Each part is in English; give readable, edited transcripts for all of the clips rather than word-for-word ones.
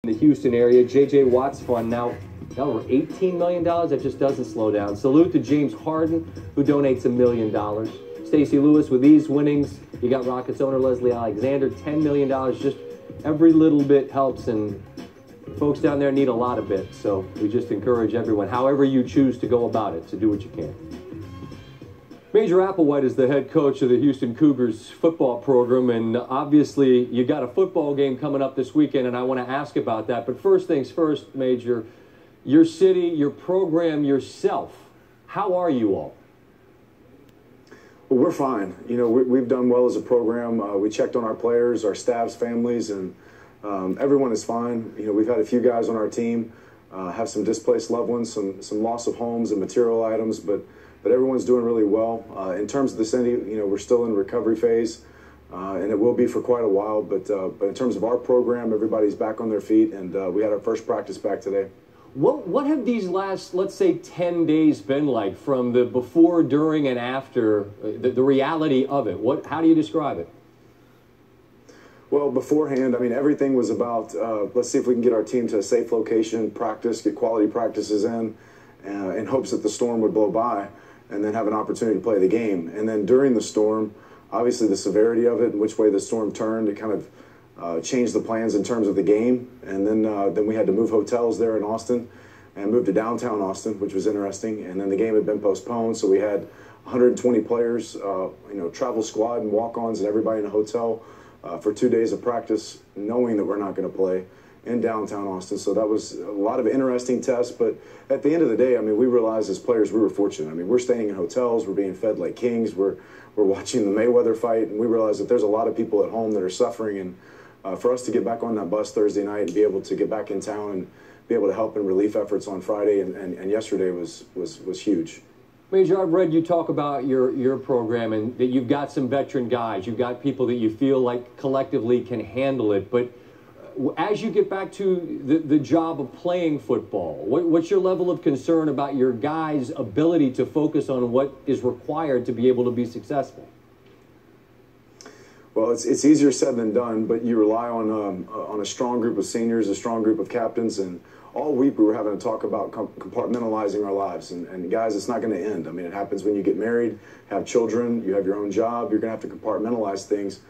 in the Houston area. J.J. Watt's fund now over $18 million. That just doesn't slow down. Salute to James Harden, who donates $1 million. Stacey Lewis with these winnings. You got Rockets owner Leslie Alexander, $10 million. Just every little bit helps, and folks down there need a lot of bits. So we just encourage everyone, however you choose to go about it, to do what you can. Major Applewhite is the head coach of the Houston Cougars football program, and obviously you got a football game coming up this weekend, and I want to ask about that. But first things first, Major, your city, your program, yourself, how are you all? Well, we're fine. You know, we've done well as a program. We checked on our players, our staffs, families, and everyone is fine. You know, we've had a few guys on our team have some displaced loved ones, some loss of homes and material items, but everyone's doing really well. In terms of the city, you know, we're still in recovery phase, and it will be for quite a while. But in terms of our program, everybody's back on their feet, and we had our first practice back today. What have these last, let's say, 10 days been like, from the before, during, and after, the reality of it? How do you describe it? Well, beforehand, I mean, everything was about, let's see if we can get our team to a safe location, practice, get quality practices in hopes that the storm would blow by, and then have an opportunity to play the game. And then during the storm, obviously the severity of it and which way the storm turned, it kind of changed the plans in terms of the game. And then we had to move hotels there in Austin and move to downtown Austin, which was interesting. And then the game had been postponed, so we had 120 players, you know, travel squad and walk-ons and everybody in a hotel for 2 days of practice, knowing that we're not going to play in downtown Austin. So that was a lot of interesting tests, but at the end of the day, I mean, we realized as players we were fortunate. I mean, we're staying in hotels, we're being fed like kings, we're watching the Mayweather fight, and we realized that there's a lot of people at home that are suffering, and for us to get back on that bus Thursday night and be able to get back in town and be able to help in relief efforts on Friday and yesterday was huge. Major, I've read you talk about your program and that you've got some veteran guys. You've got people that you feel like collectively can handle it. But as you get back to the job of playing football, what's your level of concern about your guys' ability to focus on what is required to be able to be successful? Well, it's easier said than done, but you rely on a strong group of seniors, a strong group of captains, and all week we were having to talk about compartmentalizing our lives. And guys, it's not going to end. I mean, it happens when you get married, have children, you have your own job, you're going to have to compartmentalize things.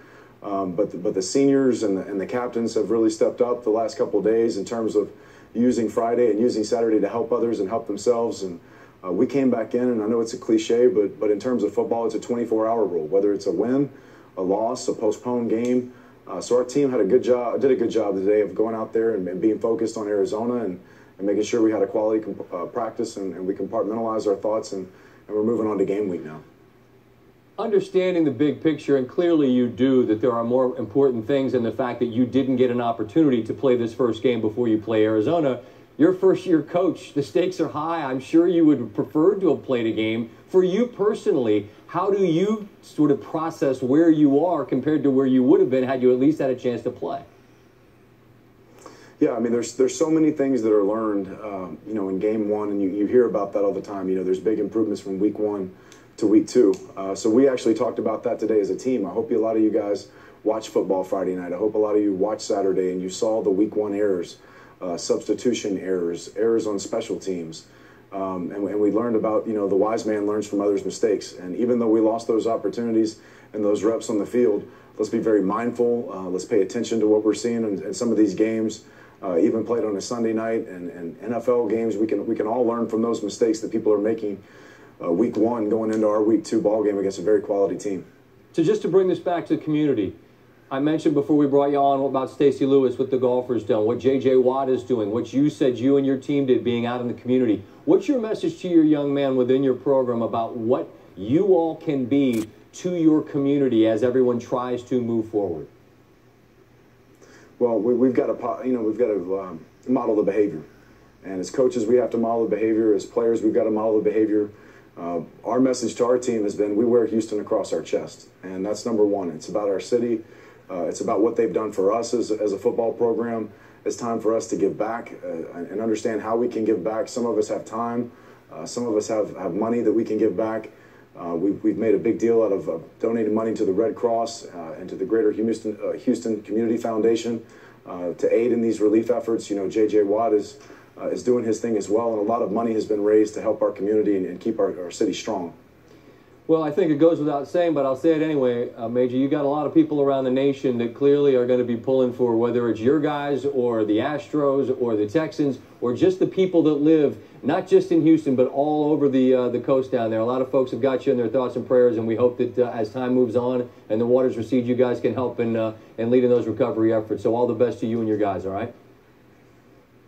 But the seniors and the captains have really stepped up the last couple of days in terms of using Friday and using Saturday to help others and help themselves. And we came back in, and I know it's a cliche, but in terms of football, it's a 24-hour rule, whether it's a win, a loss, a postponed game. So our team did a good job today of going out there and being focused on Arizona and making sure we had a quality practice and we compartmentalized our thoughts, and we're moving on to game week now. Understanding the big picture, and clearly you do, that there are more important things than the fact that you didn't get an opportunity to play this first game before you play Arizona. You're a first-year coach. The stakes are high. I'm sure you would have preferred to have played a game. For you personally, how do you sort of process where you are compared to where you would have been had you at least had a chance to play? Yeah, I mean, there's so many things that are learned, you know, in game one, and you hear about that all the time. You know, there's big improvements from week one to week two. So we actually talked about that today as a team. I hope a lot of you guys watch football Friday night. I hope a lot of you watch Saturday and you saw the week one errors, substitution errors on special teams. And we learned about, you know, the wise man learns from others' mistakes. And even though we lost those opportunities and those reps on the field, let's be very mindful. Let's pay attention to what we're seeing in some of these games, even played on a Sunday night and NFL games. We can all learn from those mistakes that people are making week one going into our week two ball game against a very quality team. So just to bring this back to the community, I mentioned before we brought you on about Stacey Lewis, what the golfers done, what J.J. Watt is doing, what you said you and your team did being out in the community. What's your message to your young man within your program about what you all can be to your community as everyone tries to move forward? Well, we've got to model the behavior, and as coaches we have to model the behavior. As players, we've got to model the behavior. Our message to our team has been we wear Houston across our chest, and that's number one. It's about our city. It's about what they've done for us as a football program. It's time for us to give back and understand how we can give back. Some of us have time. Some of us have money that we can give back. We've made a big deal out of donating money to the Red Cross and to the Greater Houston Community Foundation. to aid in these relief efforts. You know, J.J. Watt is doing his thing as well, and a lot of money has been raised to help our community and keep our city strong. Well, I think it goes without saying, but I'll say it anyway, Major. You got a lot of people around the nation that clearly are going to be pulling for whether it's your guys or the Astros or the Texans or just the people that live not just in Houston but all over the coast down there. A lot of folks have got you in their thoughts and prayers, and we hope that as time moves on and the waters recede, you guys can help and lead in those recovery efforts. So all the best to you and your guys. All right.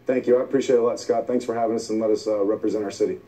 Thank you. I appreciate it a lot, Scott. Thanks for having us and let us represent our city.